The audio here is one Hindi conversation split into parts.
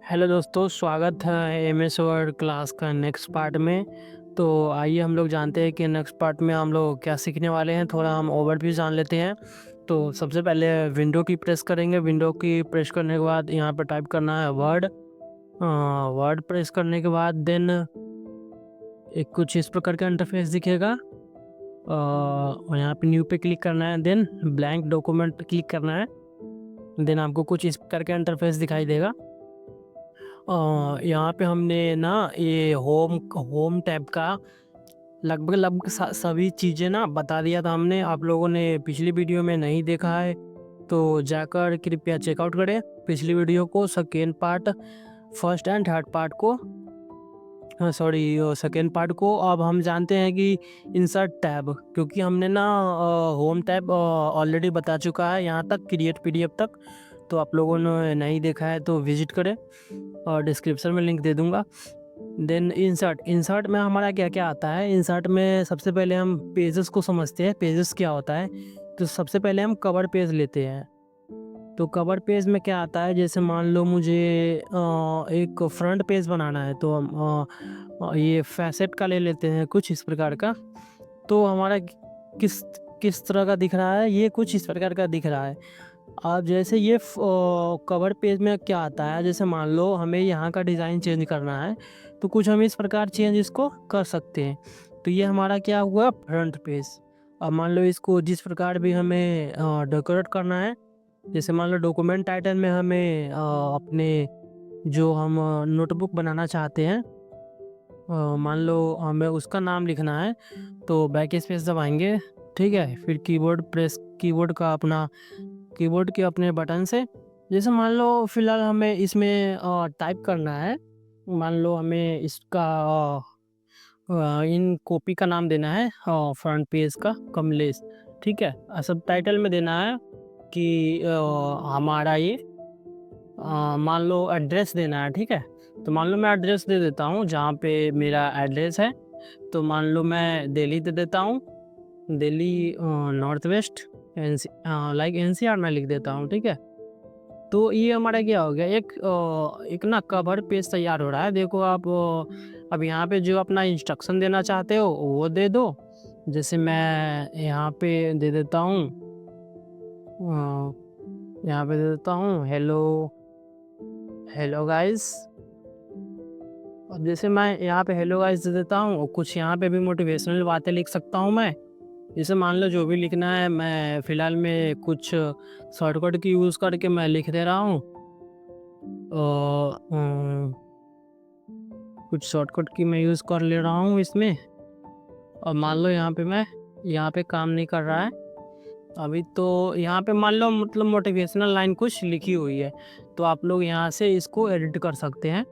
हेलो दोस्तों, स्वागत है एमएस वर्ड क्लास का नेक्स्ट पार्ट में। तो आइए हम लोग जानते हैं कि नेक्स्ट पार्ट में हम लोग क्या सीखने वाले हैं। थोड़ा हम ओवरव्यू जान लेते हैं। तो सबसे पहले विंडो की प्रेस करेंगे। विंडो की प्रेस करने के बाद यहाँ पर टाइप करना है वर्ड। वर्ड प्रेस करने के बाद देन एक कुछ इस प्रकार का इंटरफेस दिखेगा। और यहाँ पे न्यू पे क्लिक करना है, देन ब्लैंक डॉक्यूमेंट क्लिक करना है। देन आपको कुछ इस प्रकार का इंटरफेस दिखाई देगा। यहाँ पे हमने ना ये होम टैब का लगभग सभी चीज़ें ना बता दिया था हमने। आप लोगों ने पिछली वीडियो में नहीं देखा है तो जाकर कृपया चेकआउट करें पिछली वीडियो को, second part, first and third part को। सेकेंड पार्ट को। अब हम जानते हैं कि इंसर्ट टैब, क्योंकि हमने ना होम टैब ऑलरेडी बता चुका है यहाँ तक, क्रिएट पीडीएफ तक। तो आप लोगों ने नहीं देखा है तो विजिट करें और डिस्क्रिप्शन में लिंक दे दूंगा। देन इंसर्ट में हमारा क्या क्या आता है। इंसर्ट में सबसे पहले हम पेजेस को समझते हैं, पेजेस क्या होता है। तो सबसे पहले हम कवर पेज लेते हैं। तो कवर पेज में क्या आता है, जैसे मान लो मुझे एक फ्रंट पेज बनाना है तो हम ये फैसेट का ले लेते हैं कुछ इस प्रकार का। तो हमारा किस किस तरह का दिख रहा है, ये कुछ इस प्रकार का दिख रहा है। अब जैसे ये कवर पेज में क्या आता है, जैसे मान लो हमें यहाँ का डिज़ाइन चेंज करना है तो कुछ हम इस प्रकार चेंज इसको कर सकते हैं। तो ये हमारा क्या हुआ, फ्रंट पेज। अब मान लो इसको जिस प्रकार भी हमें डेकोरेट करना है, जैसे मान लो डॉक्यूमेंट टाइटल में हमें अपने जो हम नोटबुक बनाना चाहते हैं, मान लो हमें उसका नाम लिखना है तो बैक स्पेस दबाएंगे, ठीक है। फिर कीबोर्ड के अपने बटन से, जैसे मान लो फिलहाल हमें इसमें टाइप करना है। मान लो हमें इसका इन कॉपी का नाम देना है फ्रंट पेज का कमलेश, ठीक है। सब टाइटल में देना है कि हमारा ये मान लो एड्रेस देना है, ठीक है। तो मान लो मैं एड्रेस दे देता हूँ जहाँ पे मेरा एड्रेस है। तो मान लो मैं दिल्ली दे देता हूँ, Delhi north west like NCR में लिख देता हूँ, ठीक है। तो ये हमारा क्या हो गया, एक ना कवर पेज तैयार हो रहा है। देखो आप अब यहाँ पे जो अपना इंस्ट्रक्शन देना चाहते हो वो दे दो। जैसे मैं यहाँ पे दे देता हूँ, यहाँ पे दे देता हूँ हेलो हेलो गाइस। अब जैसे मैं यहाँ पे हेलो गाइस दे देता हूँ और कुछ यहाँ पे भी मोटिवेशनल बातें लिख सकता हूँ मैं। जैसे मान लो जो भी लिखना है, मैं फ़िलहाल में कुछ शॉर्टकट की यूज़ करके मैं लिख दे रहा हूँ। कुछ शॉर्टकट की मैं यूज़ कर ले रहा हूँ इसमें। और मान लो यहाँ पे काम नहीं कर रहा है अभी, तो यहाँ पे मान लो मतलब मोटिवेशनल लाइन कुछ लिखी हुई है, तो आप लोग यहाँ से इसको एडिट कर सकते हैं।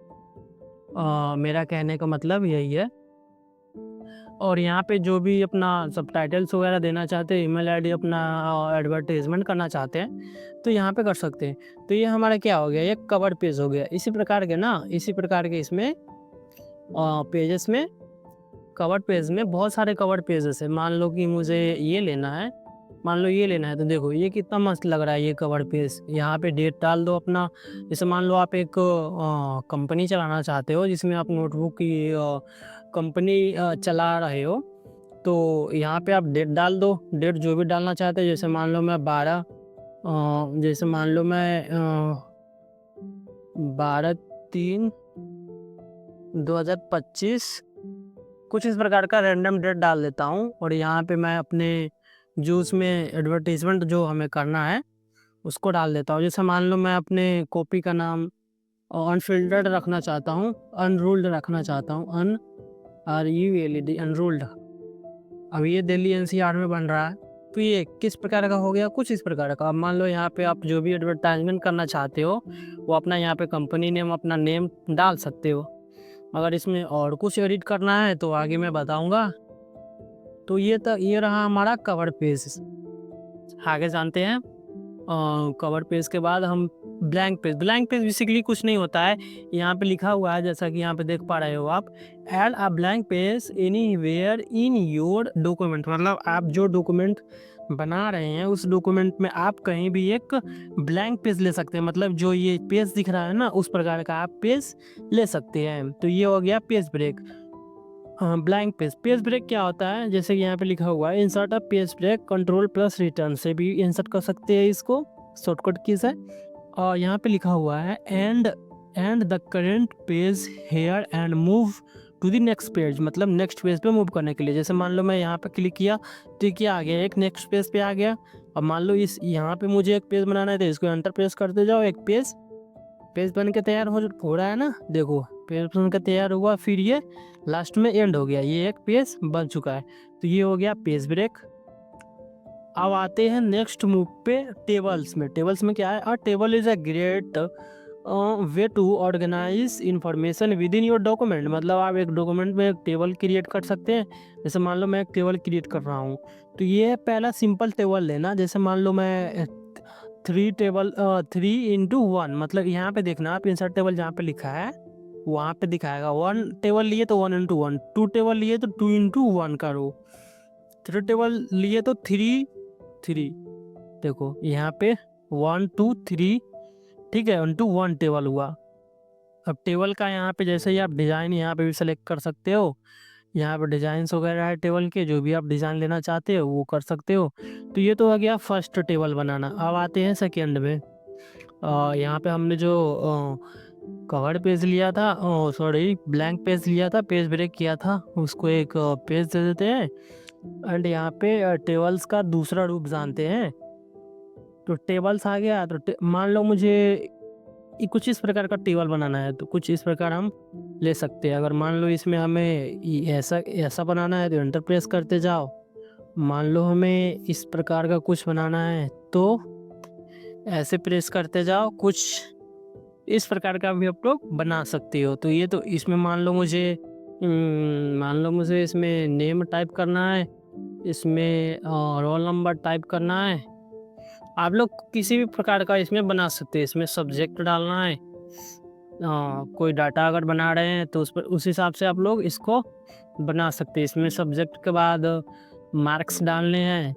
मेरा कहने का मतलब यही है। और यहाँ पे जो भी अपना सबटाइटल्स वगैरह देना चाहते हैं, ईमेल आईडी अपना एडवर्टाइजमेंट करना चाहते हैं तो यहाँ पे कर सकते हैं। तो ये हमारा क्या हो गया, ये कवर पेज हो गया। इसी प्रकार के इसमें पेजेस में, कवर पेज में बहुत सारे कवर पेजेस है। मान लो कि मुझे ये लेना है, तो देखो ये कितना मस्त लग रहा है ये कवर पेज। यहाँ पे डेट डाल दो अपना। जैसे मान लो आप एक कंपनी चलाना चाहते हो जिसमें आप नोटबुक की कंपनी चला रहे हो, तो यहाँ पे आप डेट डाल दो, डेट जो भी डालना चाहते हो। जैसे मान लो मैं 12/3/2025 कुछ इस प्रकार का रैंडम डेट डाल देता हूँ। और यहाँ पे मैं अपने जो उसमें एडवर्टीजमेंट जो हमें करना है उसको डाल देता हूँ। जैसे मान लो मैं अपने कॉपी का नाम अनफिल्टर्ड रखना चाहता हूँ, अनरूल्ड रखना चाहता हूँ, अनरूल्ड। अब ये दिल्ली एनसीआर में बन रहा है, तो ये किस प्रकार का हो गया, कुछ इस प्रकार का। अब मान लो यहाँ पे आप जो भी एडवर्टाइजमेंट करना चाहते हो वो अपना यहाँ पे कंपनी नेम, अपना नेम डाल सकते हो। अगर इसमें और कुछ एडिट करना है तो आगे मैं बताऊंगा। तो ये रहा हमारा कवर पेज। आगे जानते हैं कवर पेज के बाद हम ब्लैंक पेज बेसिकली कुछ नहीं होता है। यहाँ पे लिखा हुआ है, जैसा कि यहाँ पे देख पा रहे हो आप, add a blank page anywhere in your document. मतलब आप जो डॉक्यूमेंट बना रहे हैं उस डॉक्यूमेंट में आप कहीं भी एक ब्लैंक पेज ले सकते हैं, मतलब जो ये पेज दिख रहा है ना उस प्रकार का आप पेज ले सकते हैं। तो ये हो गया page break. Blank page. Page break क्या होता है, जैसे कि यहाँ पे लिखा हुआ है insert a page brake control plus return से भी इंसर्ट कर सकते हैं इसको, शॉर्टकट कीज है। और यहाँ पे लिखा हुआ है and the current page here and move to the next page, मतलब नेक्स्ट पेज पे मूव करने के लिए। जैसे मान लो मैं यहाँ पे क्लिक किया तो क्या आ गया, एक नेक्स्ट पेज पे आ गया। अब मान लो इस यहाँ पे मुझे एक पेज बनाना है तो इसको एंटर प्रेस करते जाओ, एक पेज बन के तैयार हो रहा है ना, देखो पेज बन के तैयार हुआ, फिर ये लास्ट में एंड हो गया, ये एक पेज बन चुका है। तो ये हो गया पेज ब्रेक। अब आते हैं नेक्स्ट मूव पे टेबल्स में। टेबल्स में क्या है, a table is a great way to organise information within your document, मतलब आप एक डॉक्यूमेंट में एक टेबल क्रिएट कर सकते हैं। जैसे मान लो मैं एक टेबल क्रिएट कर रहा हूँ तो ये पहला सिंपल टेबल लेना। जैसे मान लो मैं 3 into 1, मतलब यहाँ पे देखना आप इंसर्ट टेबल जहाँ पे लिखा है वहाँ पे दिखाएगा 1 टेबल लिए तो 1 into 1, 2 टेबल लिए तो 2 into 1 करो, 3 टेबल लिए तो 3 देखो यहाँ पे 1 2 3, ठीक है, 1 टेबल हुआ। अब टेबल का यहाँ पे जैसे ही आप डिज़ाइन यहाँ पे भी सेलेक्ट कर सकते हो, यहाँ पे डिज़ाइंस वगैरह है टेबल के, जो भी आप डिज़ाइन लेना चाहते हो वो कर सकते हो। तो ये तो हो गया फर्स्ट टेबल बनाना। अब आते हैं सेकेंड में। यहाँ पे हमने जो कवर पेज लिया था, सॉरी ब्लैंक पेज लिया था, पेज ब्रेक किया था, उसको एक पेज दे देते हैं। एंड यहाँ पे टेबल्स का दूसरा रूप जानते हैं। तो टेबल्स आ गया, तो मान लो मुझे कुछ इस प्रकार का टेबल बनाना है तो कुछ इस प्रकार हम ले सकते हैं। अगर मान लो इसमें हमें ऐसा बनाना है तो एंटर प्रेस करते जाओ। मान लो हमें इस प्रकार का कुछ बनाना है तो ऐसे प्रेस करते जाओ, कुछ इस प्रकार का भी आप लोग बना सकते हो। तो ये तो इसमें मान लो मुझे इसमें नेम टाइप करना है, इसमें रोल नंबर टाइप करना है। आप लोग किसी भी प्रकार का इसमें बना सकते हैं। इसमें सब्जेक्ट डालना है, कोई डाटा अगर बना रहे हैं तो उस हिसाब से आप लोग इसको बना सकते हैं। इसमें सब्जेक्ट के बाद मार्क्स डालने हैं,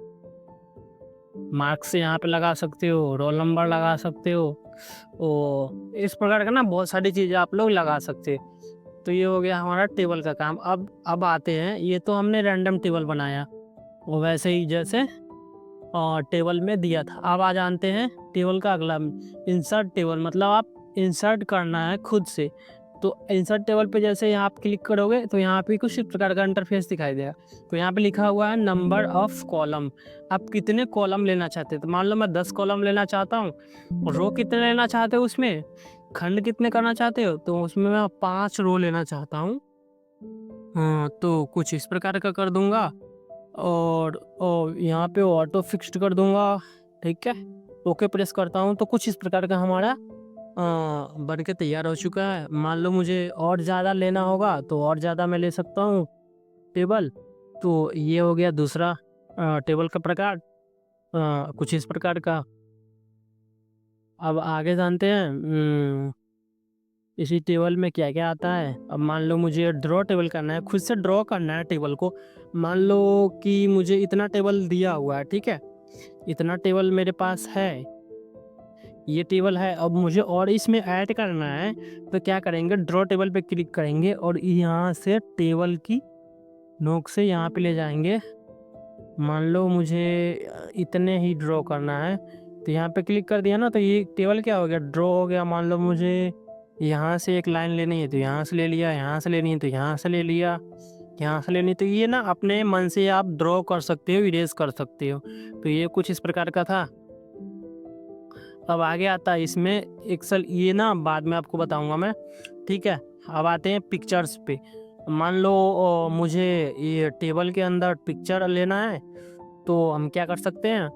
मार्क्स यहाँ पे लगा सकते हो, रोल नंबर लगा सकते हो, ओ इस प्रकार का ना बहुत सारी चीज़ें आप लोग लगा सकते हैं। तो ये हो गया हमारा टेबल का काम। अब आते हैं, ये तो हमने रैंडम टेबल बनाया वो वैसे ही जैसे टेबल में दिया था। अब आ जानते हैं टेबल का अगला, इंसर्ट टेबल, मतलब आप इंसर्ट करना है खुद से। तो इंसर्ट टेबल पे जैसे यहाँ आप क्लिक करोगे तो यहाँ पे कुछ इस प्रकार का इंटरफेस दिखाई देगा। तो यहाँ पे लिखा हुआ है नंबर ऑफ कॉलम, आप कितने कॉलम लेना चाहते हैं। तो मान लो मैं 10 कॉलम लेना चाहता हूँ। रो कितने लेना चाहते हो, उसमें खंड कितने करना चाहते हो, तो उसमें मैं 5 रो लेना चाहता हूँ। तो कुछ इस प्रकार का कर दूंगा और यहाँ पे ऑटो फिक्स्ड कर दूंगा, ठीक है। ओके प्रेस करता हूँ तो कुछ इस प्रकार का हमारा बन के तैयार हो चुका है। मान लो मुझे और ज़्यादा लेना होगा तो और ज़्यादा मैं ले सकता हूँ टेबल। तो ये हो गया दूसरा टेबल का प्रकार, कुछ इस प्रकार का। अब आगे जानते हैं इसी टेबल में क्या क्या आता है। अब मान लो मुझे ड्रॉ टेबल करना है, खुद से ड्रॉ करना है टेबल को। मान लो कि मुझे इतना टेबल दिया हुआ है, ठीक है, इतना टेबल मेरे पास है, ये टेबल है। अब मुझे और इसमें ऐड करना है तो क्या करेंगे, ड्रॉ टेबल पे क्लिक करेंगे और यहाँ से टेबल की नोक से यहाँ पे ले जाएंगे। मान लो मुझे इतने ही ड्रॉ करना है तो यहाँ पे क्लिक कर दिया ना, तो ये टेबल क्या हो गया, ड्रॉ हो गया। मान लो मुझे यहाँ से एक लाइन लेनी है तो यहाँ से ले लिया, यहाँ से लेनी है तो यहाँ से ले लिया, यहाँ से लेनी। तो ये ना अपने मन से आप ड्रॉ कर सकते हो, इरेज कर सकते हो। तो ये कुछ इस प्रकार का था। अब आगे आता है इसमें एक्सेल, ये ना बाद में आपको बताऊंगा मैं, ठीक है। अब आते हैं पिक्चर्स पे। मान लो मुझे ये टेबल के अंदर पिक्चर लेना है तो हम क्या कर सकते हैं,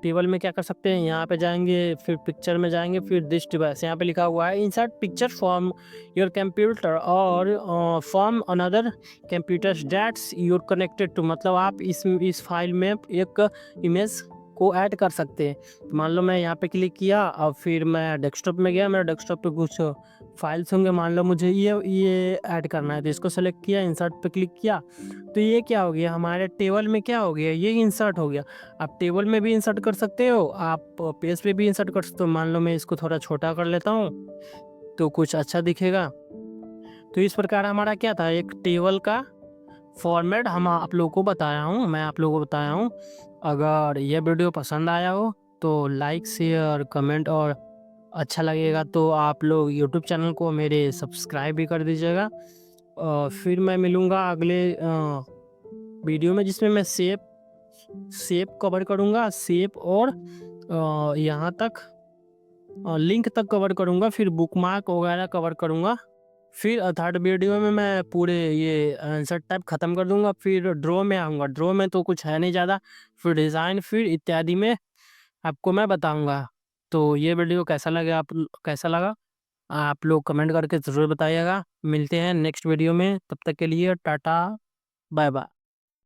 टेबल में क्या कर सकते हैं, यहाँ पे जाएंगे, फिर पिक्चर में जाएंगे, फिर दिस डिवाइस, यहाँ पे लिखा हुआ है insert picture from your computer और from another computers that's you're connected to, मतलब आप इस फाइल में एक इमेज को ऐड कर सकते हैं। तो मान लो मैं यहाँ पे क्लिक किया और फिर मैं डेस्कटॉप में गया, मेरे डेस्कटॉप पे कुछ फाइल्स होंगे, मान लो मुझे ये ऐड करना है, तो इसको सेलेक्ट किया, इंसर्ट पे क्लिक किया, तो ये क्या हो गया, हमारे टेबल में क्या हो गया, ये इंसर्ट हो गया। आप टेबल में भी इंसर्ट कर सकते हो, आप पेज पे भी इंसर्ट कर सकते हो। मान लो मैं इसको थोड़ा छोटा कर लेता हूँ तो कुछ अच्छा दिखेगा। तो इस प्रकार हमारा क्या था, एक टेबल का फॉर्मेट हम आप लोगों को बताया हूँ, मैं आप लोगों को बताया हूँ। अगर यह वीडियो पसंद आया हो तो लाइक, शेयर, कमेंट, और अच्छा लगेगा तो आप लोग यूट्यूब चैनल को मेरे सब्सक्राइब भी कर दीजिएगा। फिर मैं मिलूँगा अगले वीडियो में, जिसमें मैं शेप कवर करूँगा, शेप और यहाँ तक लिंक तक कवर करूँगा, फिर बुकमार्क वगैरह कवर करूँगा। फिर थर्ड वीडियो में मैं पूरे ये आंसर टाइप ख़त्म कर दूँगा, फिर ड्रॉ में आऊँगा। ड्रॉ में तो कुछ है नहीं ज़्यादा, फिर डिज़ाइन, फिर इत्यादि में आपको मैं बताऊँगा। तो ये वीडियो कैसा लगा आप लोग कमेंट करके ज़रूर बताइएगा। मिलते हैं नेक्स्ट वीडियो में, तब तक के लिए टाटा, बाय बाय।